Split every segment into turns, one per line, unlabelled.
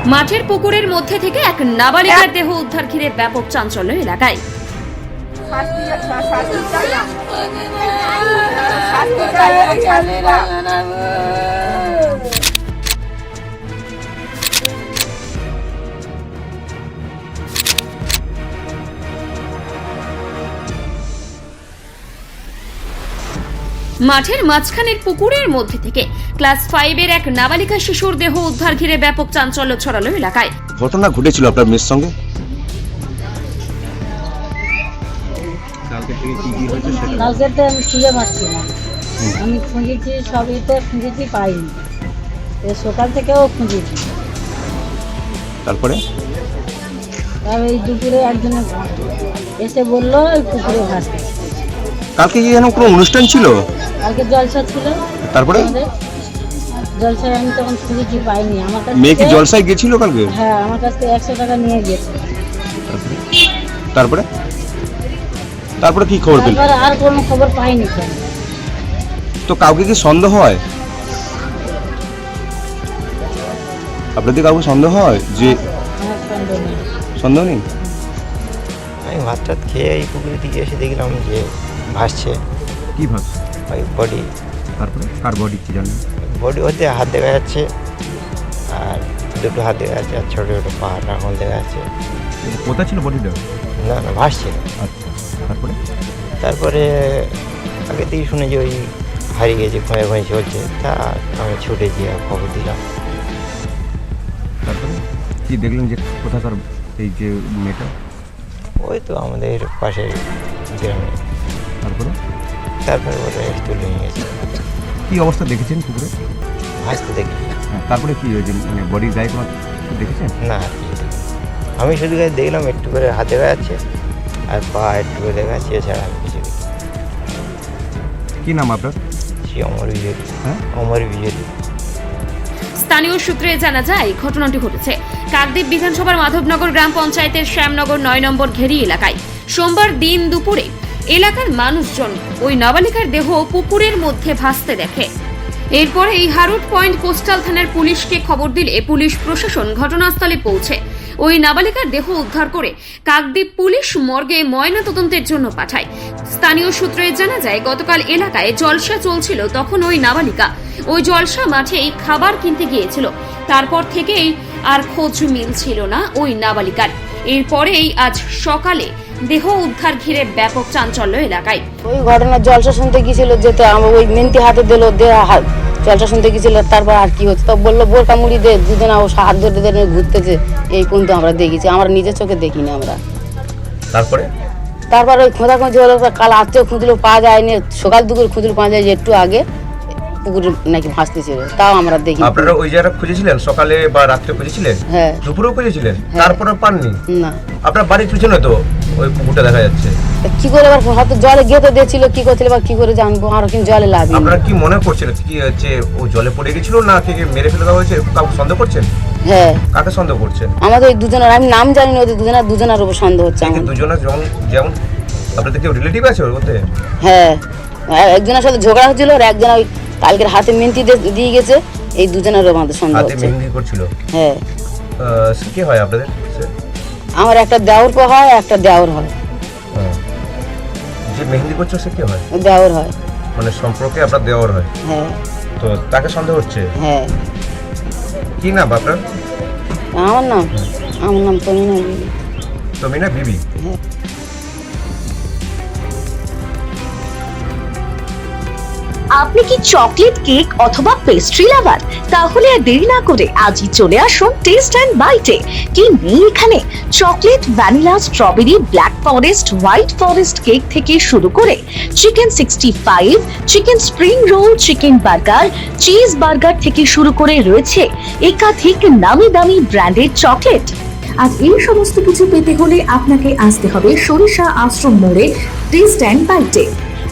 মাঠের পুকুরের মধ্যে থেকে এক নাবালিকার দেহ উদ্ধার ঘিরে ব্যাপক চাঞ্চল্য এলাকায়। মাঠের মাঝখানের পুকুরের মধ্যে থেকে ক্লাস 5-এর এক নাবালিকা শিশুর দেহ উদ্ধার ঘিরে ব্যাপক চাঞ্চল্য ছড়ালো এলাকায়।
ঘটনা ঘটেছিল আপনার মেয়ের সঙ্গে?
কালকে তো আমি খুঁজে পাচ্ছি না, আমি খুঁজেছি সবইতে খুঁজেছি, পাইনি। সকাল থেকেও খুঁজেছি।
তারপরে
এই দুপুরে একজনে এসে বললো ওই পুকুরে ভাসতে।
কালকে কি যেন কোনো অনুষ্ঠান ছিল?
কালকে জলসা ছিল।
তারপরে
জলসায় আমি তখন খুঁজেছি, পাইনি। আমার কাছে
মেয়ে কি জলসায় গেছিল কালকে?
হ্যাঁ, আমার কাছ থেকে 100 টাকা নিয়ে গেছে।
তারপরে তারপরে কি খবর পেলেন?
আর কোনো খবর পাইনি।
তো কাউকে কি সন্দেহ হয়? আপনাদের কাউকে সন্দেহ হয় যে? সন্দেহ নেই।
আমি ভাত টাত খেয়ে এই পুকুরের দিকে এসে দেখলাম যে ভাসছে।
কি ভাসছে?
ওই বডি।
তারপরে কার বডি কি জানেন?
বডি হতে হাত দেখা যাচ্ছে, আর দুটো হাত দেখা যাচ্ছে, আর ছোটো ছোটো পাহাড় আঙুল দেখা যাচ্ছে।
কোথায় ছিল বডিটা?
না না, ভাসছে।
আচ্ছা, তারপরে
তারপরে আগে থেকে শুনে যে ওই হারিয়ে গেছে, খোঁয়ে খোঁয়ে চলছে, তা আমি ছুটে গিয়ে খবর দিলাম।
তারপরে কি দেখলেন যে কোথাকার এই যে মেয়েটা?
ওই তো আমাদের পাশের গ্রামে।
তারপরে
ওটা তুলে নিয়ে গেছে।
কি অবস্থা দেখেছেন পুকুরে?
ভাসতে দেখি।
তারপরে কি হয়েছে, মানে বডির গায়ে কোনো দেখেছেন?
না, আমি শুধু দেখলাম একটু করে হাত দেখা যাচ্ছে আর পা একটু করে দেখা যাচ্ছে, এছাড়া আমি কিছু দেখি।
কি নাম আপনার?
সে অমর বিজয়।
হ্যাঁ,
অমর বিজয়।
স্থানীয় সূত্রে জানা যায় ঘটনাটি ঘটেছে কাকদ্বীপ বিধানসভার মাধবনগর গ্রাম পঞ্চায়েতের শ্যামনগর 9 নম্বর ঘেরি এলাকায়। সোমবার দিন দুপুরে এলাকার মানুষজন ওই নাবালিকার দেহ পুকুরের মধ্যে ভাসতে দেখে। এরপরে এই হারুট পয়েন্ট কোস্টাল থানার পুলিশকে খবর দিলে পুলিশ প্রশাসন ঘটনাস্থলে পৌঁছে ওই নাবালিকার দেহ উদ্ধার করে কাকদ্বীপ পুলিশ মর্গে ময়না তদন্তের জন্য পাঠায়। স্থানীয় সূত্রে জানা যায় গতকাল এলাকায় জলসা চলছিল, তখন ওই নাবালিকা ওই জলসা মাঠেই খাবার কিনতে গিয়েছিল। তারপর থেকেই আর খোঁজ মিলছিল না ওই নাবালিকার। এরপরেই আজ সকালে দেহ উদ্ধার ঘিরে ব্যাপক চাঞ্চল্য এলাকায়।
ওই ঘটনা জলসা শুনতে গিয়েছিল, যেতে আমার ওই মিনতি হাতে দিল, জলসা শুনতে গিয়েছিল। তারপর আর কি হচ্ছে, তো বললো বোরকা মুড়ি দে, দুজনে ও হাত ধরে ধরে ঘুরতেছে। এই পর্যন্ত আমরা দেখেছি, আমরা নিজের চোখে দেখিনি আমরা। তারপর ওই খোঁজাখুঁজি হলো, কাল রাত্রেও খুঁজলো, পাওয়া যায়নি। সকাল দুপুর খুঁজলো, পাওয়া যায় একটু আগে পুকুরে নাকি ভাসতেছিল, তাও আমরা দেখি।
আপনারা ওই জায়গা খুঁজেছিলেন সকালে বা রাত্রে খুঁজেছিলেন?
হ্যাঁ,
দুপুরেও খুঁজেছিলেন, তারপরে পাননি?
না।
আপনার বাড়ির পিছনে তো ওই পুকুরটা দেখা যাচ্ছে।
কি করে এবার হয়তো জলে গেঁথে দিয়েছিল, কি করছিল বা কি করে জানবো, আর কিন্তু জলে লাগবে।
আপনারা কি মনে করছেন কি হচ্ছে, ও জলে পড়ে গেছিল না কে মেরে ফেলে দেওয়া হয়েছে? কাউকে সন্দেহ করছেন?
হ্যাঁ।
কাকে সন্দেহ করছেন?
আমাদের ওই দুজনের, আমি নাম জানি না, ওদের দুজনের উপর সন্দেহ হচ্ছে।
দুজনের যেমন আপনাদের কেউ রিলেটিভ আছে ওর মধ্যে?
হ্যাঁ, একজনের সাথে ঝগড়া হচ্ছিল, আর একজন ওই কালকের হাতে মেহেন্দি দিয়ে গেছে। এই দুজনের আমাদের সন্দেহ
হাতে
হচ্ছে।
মেহেন্দি করছিল?
হ্যাঁ।
কি হয় আপনাদের?
আমার একটা দেওর হয়, একটা দেওর হয়।
যে মেহেন্দি করছো সে কি হয়?
দেওর হয়,
মানে সম্পর্কে আপনার দেওর হয়?
হ্যাঁ।
তো তাকে সন্দেহ হচ্ছে?
হ্যাঁ।
কি নাম আপনার?
আমার নাম তমিনা বিবি।
তমিনা বিবি?
হ্যাঁ।
আপনি কি চকলেট কেক অথবা পেস্ট্রি লাভার? তাহলে আর দেরি না করে আজই চলে আসুন টেস্ট অ্যান্ড বাইটে। কি নেই এখানে? Chocolate, vanilla, strawberry, black forest, white forest cake থেকে শুরু করে chicken 65, chicken spring roll, chicken burger, cheese burger থেকে শুরু করে রয়েছে একাধিক নামি দামি ব্র্যান্ডের চকলেট।
আর এই সমস্ত কিছু পেতে হলে আপনাকে আসতে হবে সরিষা আশ্রম মোড়ে টেস্ট অ্যান্ড বাইটে।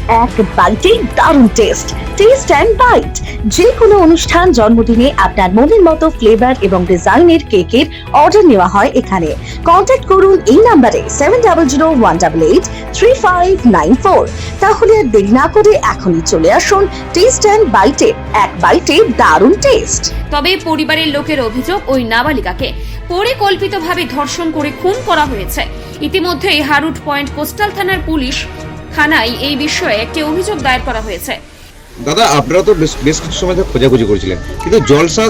এক বাইটে দারুণ টেস্ট। টেস্ট অ্যান্ড বাইট, যে কোনো অনুষ্ঠান, জন্মদিনে আপনার মনের মতো ফ্লেভার এবং ডিজাইনের কেকের অর্ডার নেওয়া হয় এখানে। কন্ট্যাক্ট করুন এই নাম্বারে 7001883594। তাহলে আর দেরি না করে এখনই চলে আসুন টেস্ট অ্যান্ড বাইটে, এক বাইটে দারুণ টেস্ট।
তবে পরিবারের লোকের অভিযোগ ওই নাবালিকাকে পরিকল্পিতভাবে ধর্ষণ করে খুন করা হয়েছে। ইতিমধ্যেই হারুট পয়েন্ট কোস্টাল থানার পুলিশ থানায় এই বিষয়ে একটি অভিযোগ দায়ের করা হয়েছে।
দাদা, আপনারা তো বেশ কিছু সময় ধরে খোঁজাখুঁজি করেছিলেন, কিন্তু জলসা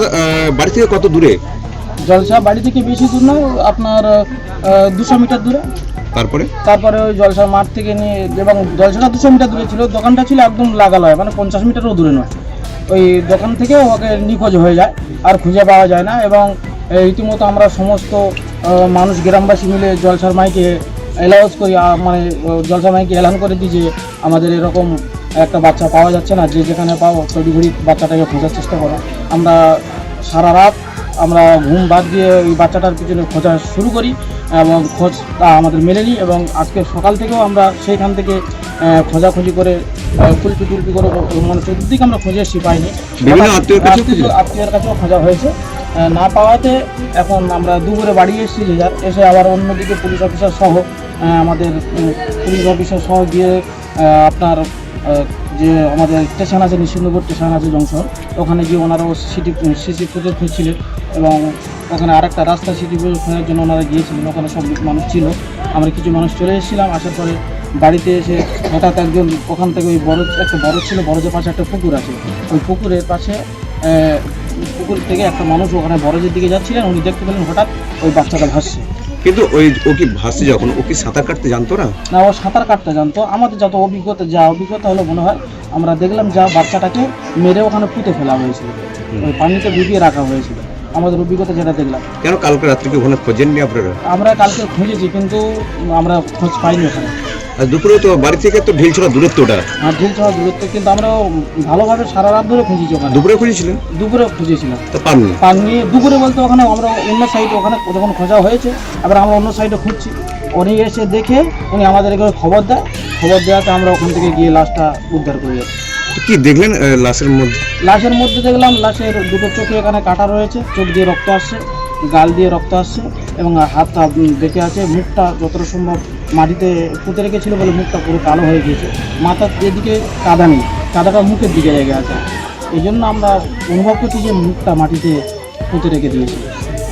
বাড়ি থেকে কত দূরে?
জলসা বাড়ি থেকে বেশি দূর না, আপনার 200 মিটার দূরে। তারপরে ওই জলসা মাঠ থেকে নিয়ে, এবং জলসাটা 200 মিটার দূরে ছিল, দোকানটা ছিল একদম লাগালয়, মানে 50 মিটারও দূরে নয়। ওই দোকান থেকে ওকে নিখোঁজ হয়ে যায়, আর খুঁজে পাওয়া যায় না। এবং রীতিমতো আমরা সমস্ত মানুষ, গ্রামবাসী মিলে জলসার মাইকে অ্যালাউন্স করি, মানে জলসা মাইকে এলান করে দিই যে আমাদের এরকম একটা বাচ্চা পাওয়া যাচ্ছে না, যে যেখানে পাও তড়িঘড়ি বাচ্চাটাকে খোঁজার চেষ্টা করো। আমরা সারা রাত আমরা ঘুম বাদ দিয়ে ওই বাচ্চাটার পিছনে খোঁজা শুরু করি, এবং খোঁজটা আমাদের মেলেনি। এবং আজকে সকাল থেকেও আমরা সেইখান থেকে খোঁজাখুঁজি করে কুলপি টুলপি করে, মানে চতুর্দিকে আমরা খুঁজে এসেছি, পাইনি। আত্মীয়ের কাছেও খোঁজা হয়েছে, না পাওয়াতে এখন আমরা দুপুরে বাড়ি এসেছি, যে যার এসে আবার অন্যদিকে পুলিশ অফিসার সহ আমাদের পুলিশ অফিসার সহ গিয়ে আপনার যে আমাদের স্টেশন আছে, নিশ্চিন্দপুর স্টেশন আছে জংশন, ওখানে গিয়ে ওনারাও সিসি ফুটেজ খুঁজছিলেন। এবং ওখানে আরেকটা রাস্তা সিসি ফুটেজ খোঁজার জন্য ওনারা গিয়েছিলেন, ওখানে সব মানুষ ছিল। আমরা কিছু মানুষ চলে এসেছিলাম। আসার পরে বাড়িতে এসে হঠাৎ একজন ওখান থেকে ওই একটা বড় ছিল, বড়জের পাশে একটা পুকুর আছে, ওই পুকুরের পাশে পুকুর থেকে একটা মানুষ ওখানে বড়জের দিকে যাচ্ছিলেন, উনি দেখতে পেলেন হঠাৎ ওই বাচ্চাটা ভাসছে।
কিন্তু ও কি ভাসছে যখন, ও কি সাঁতার কাটতে জানতো না?
না, ও সাঁতার কাটতে জানতো। আমাদের যত অভিজ্ঞতা হলো, মনে হয় আমরা দেখলাম বাচ্চাটাকে মেরে ওখানে পুঁতে ফেলা হয়েছিল, ওই পানিতে ডুবিয়ে রাখা হয়েছিল। আমাদের অভিজ্ঞতা যেটা দেখলাম।
কেন কালকে রাত্রে কি ওখানে খোঁজেননি আপনারা?
আমরা কালকে খুঁজেছি, কিন্তু আমরা খোঁজ পাইনি ওখানে।
আর দুপুরে তো বাড়ি থেকে তো ঢিলছড়া দূরত্বটা,
আর ঢিলছড়া দূরত্ব, কিন্তু আমরা ভালোভাবে সারা রাত ধরে খুঁজেছি ওখানে।
দুপুরে খুঁজেছিলেন?
দুপুরে খুঁজেছিলাম,
তো পাননি।
দুপুরে বলতে ওখানে আমরা অন্য সাইডে, ওখানে যখন খোঁজা হয়েছে, আবার আমরা অন্য সাইডে খুঁজছি। উনি এসে দেখে উনি আমাদের এখানে খবর দেওয়াতে আমরা ওখান থেকে গিয়ে লাশটা উদ্ধার করে যাচ্ছি।
কি দেখলেন লাশের মধ্যে?
লাশের মধ্যে দেখলাম লাশের দুটো চোখে এখানে কাটা রয়েছে, চোখ দিয়ে রক্ত আসছে, গাল দিয়ে রক্ত আসছে, এবং হাতটা বেঁকে আছে। মুখটা যতটা সম্ভব মাটিতে পুঁতে রেখেছিল বলে মুখটা পুরো কালো হয়ে গিয়েছে। মাথার এদিকে কাদা নেই, কাদাটা মুখের দিকে লেগে আছে। এই জন্য আমরা অনুভব করছি যে মুখটা মাটিতে পুঁতে রেখে দিয়েছি।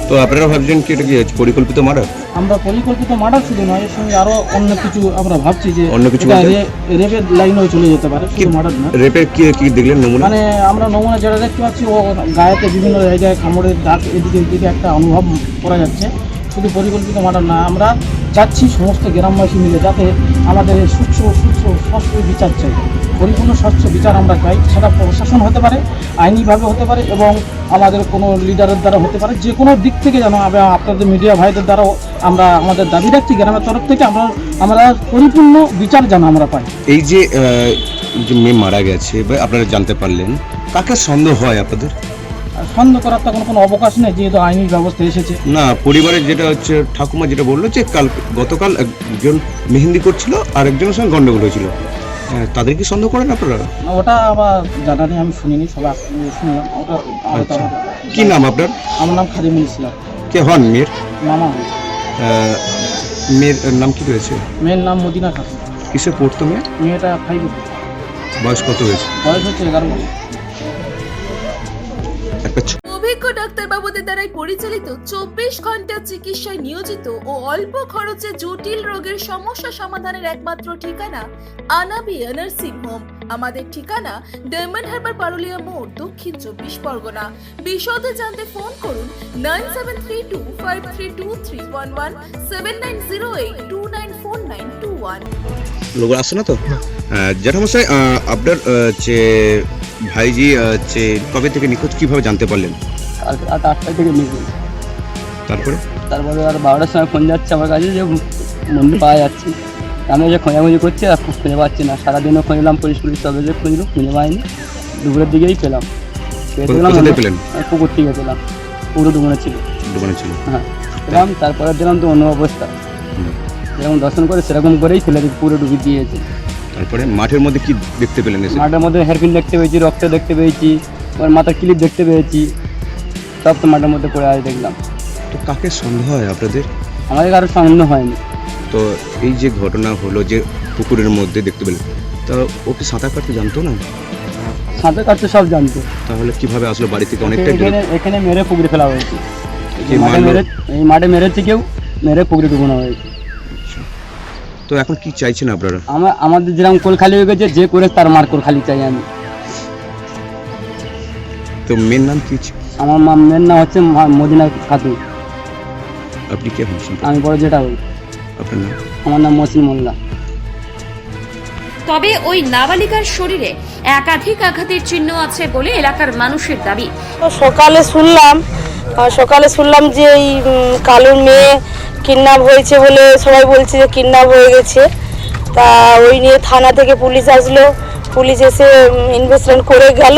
তো আপনারা ভাবছেন কি এটা কি পরিকল্পিত মার্ডার?
আমরা পরিকল্পিত মার্ডার শুধু নয়, এর সঙ্গে আরো অন্য কিছু আমরা ভাবছি যে
অন্য কিছু
রেপের লাইনেও চলে যেতে পারে, শুধু মার্ডার না।
রেপের কি দেখলেন নমুনা?
মানে আমরা নমুনা যেটা দেখতে পাচ্ছি, ও গায়েতে বিভিন্ন জায়গায় কামড়ের দাগ, এদিকে একটা অনুভব করা যাচ্ছে। শুধু পরিকল্পিত মার্ডার না, আমরা চাচ্ছি সমস্ত গ্রামবাসী মিলে যাতে আমাদের সুস্থ স্বচ্ছ বিচার চাই, পরিপূর্ণ স্বচ্ছ বিচার আমরা চাই। সেটা প্রশাসন হতে পারে, আইনিভাবে হতে পারে, এবং আমাদের কোনো লিডারের দ্বারা হতে পারে। যে কোনো দিক থেকে যেন আপনাদের মিডিয়া ভাইদের দ্বারাও আমরা আমাদের দাবি রাখছি, গ্রামের তরফ থেকে আমরা পরিপূর্ণ বিচার যেন আমরা পাই।
এই যে মেয়ে মারা গেছে বা আপনারা জানতে পারলেন, কাকে সন্দেহ হয় আপনাদের?
সন্দেহ করার তো কোনো অবকাশ নেই, যেহেতু আইনি ব্যবস্থা এসেছে।
না, পরিবারের যেটা হচ্ছে ঠাকুমা যেটা বললো যে গতকাল একজন মেহেন্দি করছিল আর একজনের সঙ্গে গন্ডগোল হয়েছিল, তাদের কি সন্দেহ করেন আপনারা?
ওটা আবার জানা নেই, আমি শুনিনি, সবাই শুনলাম ওটা।
কি নাম আপনার?
আমার নাম খাদিমুল ইসলাম।
কে হন মেয়ের?
মামা।
মেয়ের নাম কি রয়েছে?
মেয়ের নাম মদিনা খাতুন।
কিসে পড়তো মেয়ে?
মেয়েটা 5।
বয়স কত হয়েছে?
বয়স হচ্ছে 11 বছর।
অভিজ্ঞ ডাক্তারবাবুদের দ্বারাই পরিচালিত 24 ঘন্টা চিকিৎসায় নিয়োজিত ও অল্প খরচে জটিল রোগের সমস্যা সমাধানের একমাত্র ঠিকানা আনাবিয়া নার্সিং হোম। আমাদের ঠিকানা ডায়মন্ড হারবার পারুলিয়া মোড়, দক্ষিণ 24 পরগনা। বিশদে জানতে ফোন করুন 9732532311 7908294921।
লোক আসছে না তো? জ্যাঠামশাই, আপনার যে ভাইজি কবে থেকে নিখোঁজ কিভাবে জানতে পারলেন?
কালকে রাত 8টা থেকে নিখোঁজ।
তারপরে
আর 12টার সময় ফোন যাচ্ছে আমার কাছে যে মন্দির পাওয়া যাচ্ছে। আমি যে খোঁজাখুঁজি করছি, আর খুঁজে পাচ্ছি না। সারাদিনও খুঁজলাম, পুলিশ তবে যে খুঁজে পাইনি। দুপুরের দিকেই পেলাম।
পেলেন?
পুকুর থেকে পেলাম, পুরো ডুবনে ছিল। হ্যাঁ, পেলাম। তারপরে দিলাম তো অন্য অবস্থা, যেরকম দর্শন করে সেরকম করেই ফেলে পুরো ডুবি দিয়েছে।
তারপরে মাঠের মধ্যে কি দেখতে পেলেন এসে?
মাঠের মধ্যে হেয়ারপিন দেখতে পেয়েছি, রক্ত দেখতে পেয়েছি, ওর মাথার ক্লিপ দেখতে পেয়েছি, সব তো মাঠের মধ্যে পড়ে আছে দেখলাম।
তো কাকে সন্দেহ হয় আপনাদের?
আমাদের কারো সন্দেহ হয়নি।
তো এই যে ঘটনা হলো যে পুকুরের মধ্যে দেখতে পেলেন, তা ও কি সাঁতার কাটতে জানতো না?
সাঁতার কাটতে সব জানতো।
তাহলে কিভাবে আসলো বাড়ি থেকে অনেকটা
এখানে মেরে পুকুরে ফেলা হয়েছে। এই মাঠে মেরেছে কেউ, মেরে পুকুরে ডুবানো হয়েছে।
তো এখন কি চাইছেন আপনারা?
আমাদের যেরকম কোল খালি হয়ে গেছে, যে করে তার মার কোল খালি চাই আমি।
তো মেয়ের নাম কি?
আমার মেয়ের নাম হচ্ছে মদিনা খাতুন।
আপনি কে হন?
আমি বড় যেটা হই।
আপনার নাম?
আমার নাম মসিন মোল্লা।
তবে ওই নাবালিকার শরীরে একাধিক আঘাতের চিহ্ন আছে বলে এলাকার মানুষের দাবি।
সকালে শুনলাম যে এই কালুর মেয়ে কিডন্যাপ হয়েছে বলে সবাই বলছে যে কিডন্যাপ হয়ে গেছে। তা ওই নিয়ে থানা থেকে পুলিশ আসলো, পুলিশ এসে ইনভেস্টিগেশন করে গেল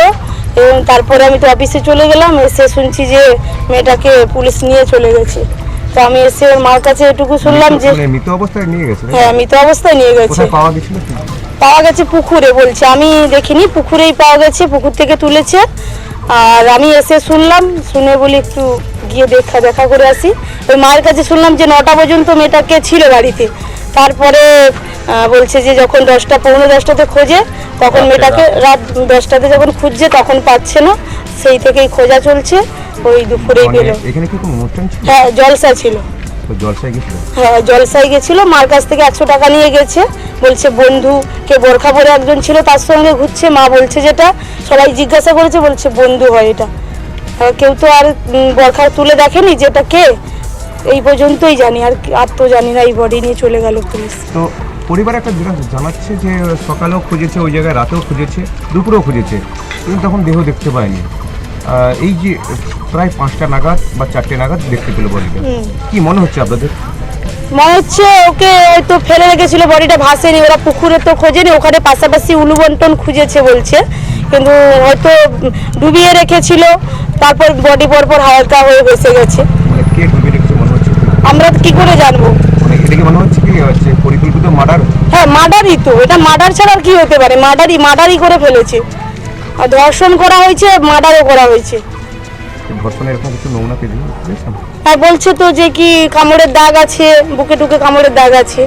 এবং তারপরে আমি তো অফিসে চলে গেলাম। এসে শুনছি যে মেয়েটাকে পুলিশ নিয়ে চলে গেছে। তো আমি এসে ওর মার কাছে এটুকু শুনলাম যে
মৃত অবস্থায় নিয়ে গেছে।
হ্যাঁ, মৃত অবস্থায় নিয়ে গেছে। পাওয়া গেছে পুকুরে, বলছে আমি দেখিনি, পুকুরেই পাওয়া গেছে, পুকুর থেকে তুলেছে। আর আমি এসে শুনলাম, শুনে বলি একটু গিয়ে দেখা করে আসি। ওই মায়ের কাছে শুনলাম যে 9টা পর্যন্ত মেয়েটাকে ছিল বাড়িতে। তারপরে বলছে যে যখন 10টা পৌনে 10টাতে খোঁজে, তখন মেয়েটাকে রাত 10টাতে যখন খুঁজছে তখন পাচ্ছে না, সেই থেকেই খোঁজা চলছে। ওই দুপুরেই পেল।
এখানে কি কোনো অনুষ্ঠান ছিল?
হ্যাঁ, জলসা ছিল।
জলসায় গেছিল?
হ্যাঁ, জলসায় গেছিল। মার কাছ থেকে 100 টাকা নিয়ে গেছে। বলছে বন্ধু কে বোরখা পরে একজন ছিল তার সঙ্গে ঘুরছে। মা বলছে যেটা, সবাই জিজ্ঞাসা করেছে, বলছে বন্ধু হয় এটা। কেউ তো আর বোরখা তুলে দেখেনি যেটা কে, এই পর্যন্তই জানি, আর তো জানি না। এই বডি নিয়ে চলে গেল পুলিশ।
তো পরিবার একটা জানাচ্ছে যে সকালেও খুঁজেছে, ওই জায়গায় রাতেও খুঁজেছে, দুপুরেও খুঁজেছে, কিন্তু তখন দেহ দেখতে পায়নি। এই যে প্রায় 5টা নাগাদ বা 4টে নাগাদ দেখতে পেল বডিটা, কি মনে হচ্ছে আপনাদের?
মনে হচ্ছে ওকে হয়তো ফেলে রেখেছিল, বডিটা ভাসেনি। ওরা পুকুরে তো খোঁজেনি, ওখানে পাশাপাশি উলুবন্টন খুঁজেছে বলছে, কিন্তু হয়তো ডুবিয়ে রেখেছিল, তারপর বডি পরপর হালকা হয়ে ভেসে গেছে।
মানে কে ডুবিয়ে রেখেছে মনে হচ্ছে?
আমরা কি করে জানবো?
মানে এটাকে মনে হচ্ছে কি হচ্ছে পরিকল্পিত মার্ডার?
হ্যাঁ, মার্ডারই তো, এটা মার্ডার ছাড়া আর কি হতে পারে? মার্ডারই করে ফেলেছে। আর ধর্ষণ করা হয়েছে, মার্ডারও করা হয়েছে।
ধর্ষণের এরকম কিছু নমুনা পেয়েছেন?
হ্যাঁ, বলছে তো যে কি কামড়ের দাগ আছে, বুকে টুকে কামড়ের দাগ আছে,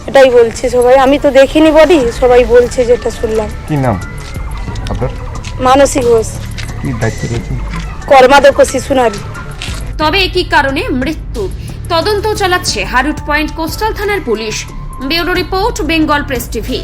এটাই বলছে সবাই। আমি তো দেখিনি বডি, সবাই বলছে যেটা শুনলাম।
কি নাম আপনার?
মানসী ঘোষ।
কি দায়িত্ব রয়েছে?
কর্মাধ্যক্ষ শিশু নারী।
তবে একই কারণে মৃত্যু তদন্ত চালাচ্ছে হারুট পয়েন্ট কোস্টাল থানার police. Bureau report, Bengal press TV.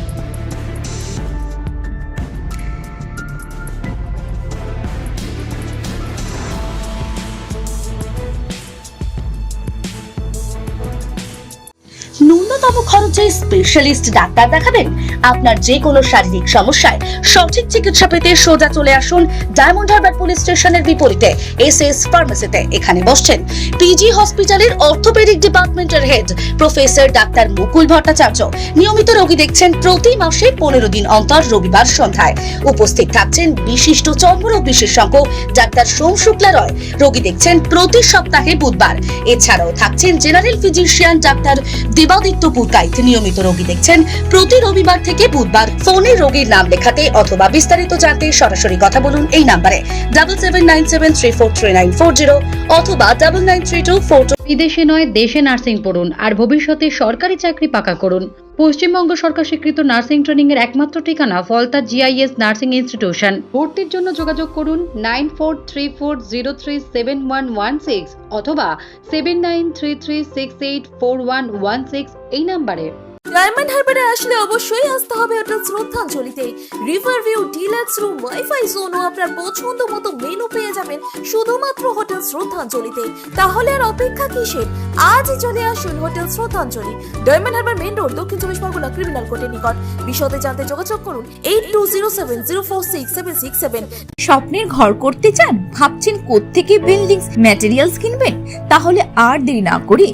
ন্যূনতম খরচে স্পেশালিস্ট ডাক্তার দেখাবেন। আপনার যে কোনো শারীরিক সমস্যায় সঠিক চিকিৎসা পেতে সোজা চলে আসুন ডায়মন্ড হারবার পুলিশ স্টেশনের বিপরীতে এসএস ফার্মেসিতে। এখানে বসছেন পিজি হসপিটালের অর্থোপেডিক ডিপার্টমেন্টের হেড প্রফেসর ডাক্তার মুকুল ভট্টাচার্য। নিয়মিত রোগী দেখছেন প্রতি মাসে 15 দিন অন্তর রবিবার সন্ধ্যায়। উপস্থিত থাকছেন বিশিষ্ট চর্মরোগ বিশেষজ্ঞ ডাক্তার সোম শুক্লা রয়। রোগী দেখছেন প্রতি সপ্তাহে বুধবার। এছাড়াও থাকছেন general physician doctor Debaditya Purkait. নিয়মিত রোগী দেখছেন প্রতি রবিবার থেকে বুধবার। ফোনে রোগীর নাম লেখাতে অথবা বিস্তারিত জানতে সরাসরি কথা বলুন এই নম্বরে 7797343940 অথবা 993242।
বিদেশে নয়, দেশে নার্সিং পড়ুন আর ভবিষ্যতে সরকারি চাকরি পাকা করুন। পশ্চিমবঙ্গ সরকার স্বীকৃত নার্সিং ট্রেনিং এর একমাত্র ঠিকানা ফলতা জিআইএস নার্সিং ইনস্টিটিউশন। ভর্তির জন্য যোগাযোগ করুন 9434037116 অথবা 7933684116 এই নম্বরে।
ডায়মন্ড হারবারে আসলে অবশ্যই আসতে হবে হোটেল শ্রদ্ধাঞ্জলিতে। River view, deluxe room, wifi zone ও আপনার পছন্দ মতো মেনু পেয়ে যাবেন শুধুমাত্র হোটেল শ্রদ্ধাঞ্জলিতে। তাহলে আর অপেক্ষা কিসের? আজই চলে আসুন হোটেল শ্রদ্ধাঞ্জলি, ডায়মন্ড হারবার মেইন রোড, দক্ষিণ 24 পরগনা, ক্রিমিনাল কোর্টের নিকট। বিশদে জানতে যোগাযোগ করুন 8207046767।
স্বপ্নের ঘর করতে চান? ভাবছেন কোত্থেকে বিল্ডিংস ম্যাটেরিয়ালস কিনবেন? তাহলে আর দেরি না করে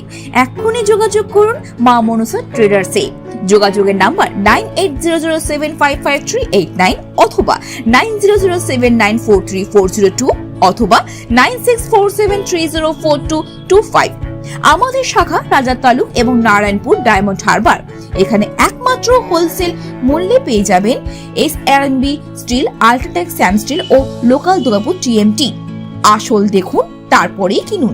এক্ষুনি যোগাযোগ করুন মা মনসা ট্রেডার্সে। যোগাযোগের নাম্বার 9800755389 অথবা 9007943402 অথবা 9647304225। আমাদের শাখা রাজা তালুক এবং নারায়ণপুর ডায়মন্ড হারবার। এখানে একমাত্র শুধুমাত্র হোলসেল মূল্যে পেয়ে যাবেন SRMB steel, UltraTech Shyam steel ও লোকাল দুর্গাপুর TMT। আসল দেখুন, তারপরেই কিনুন।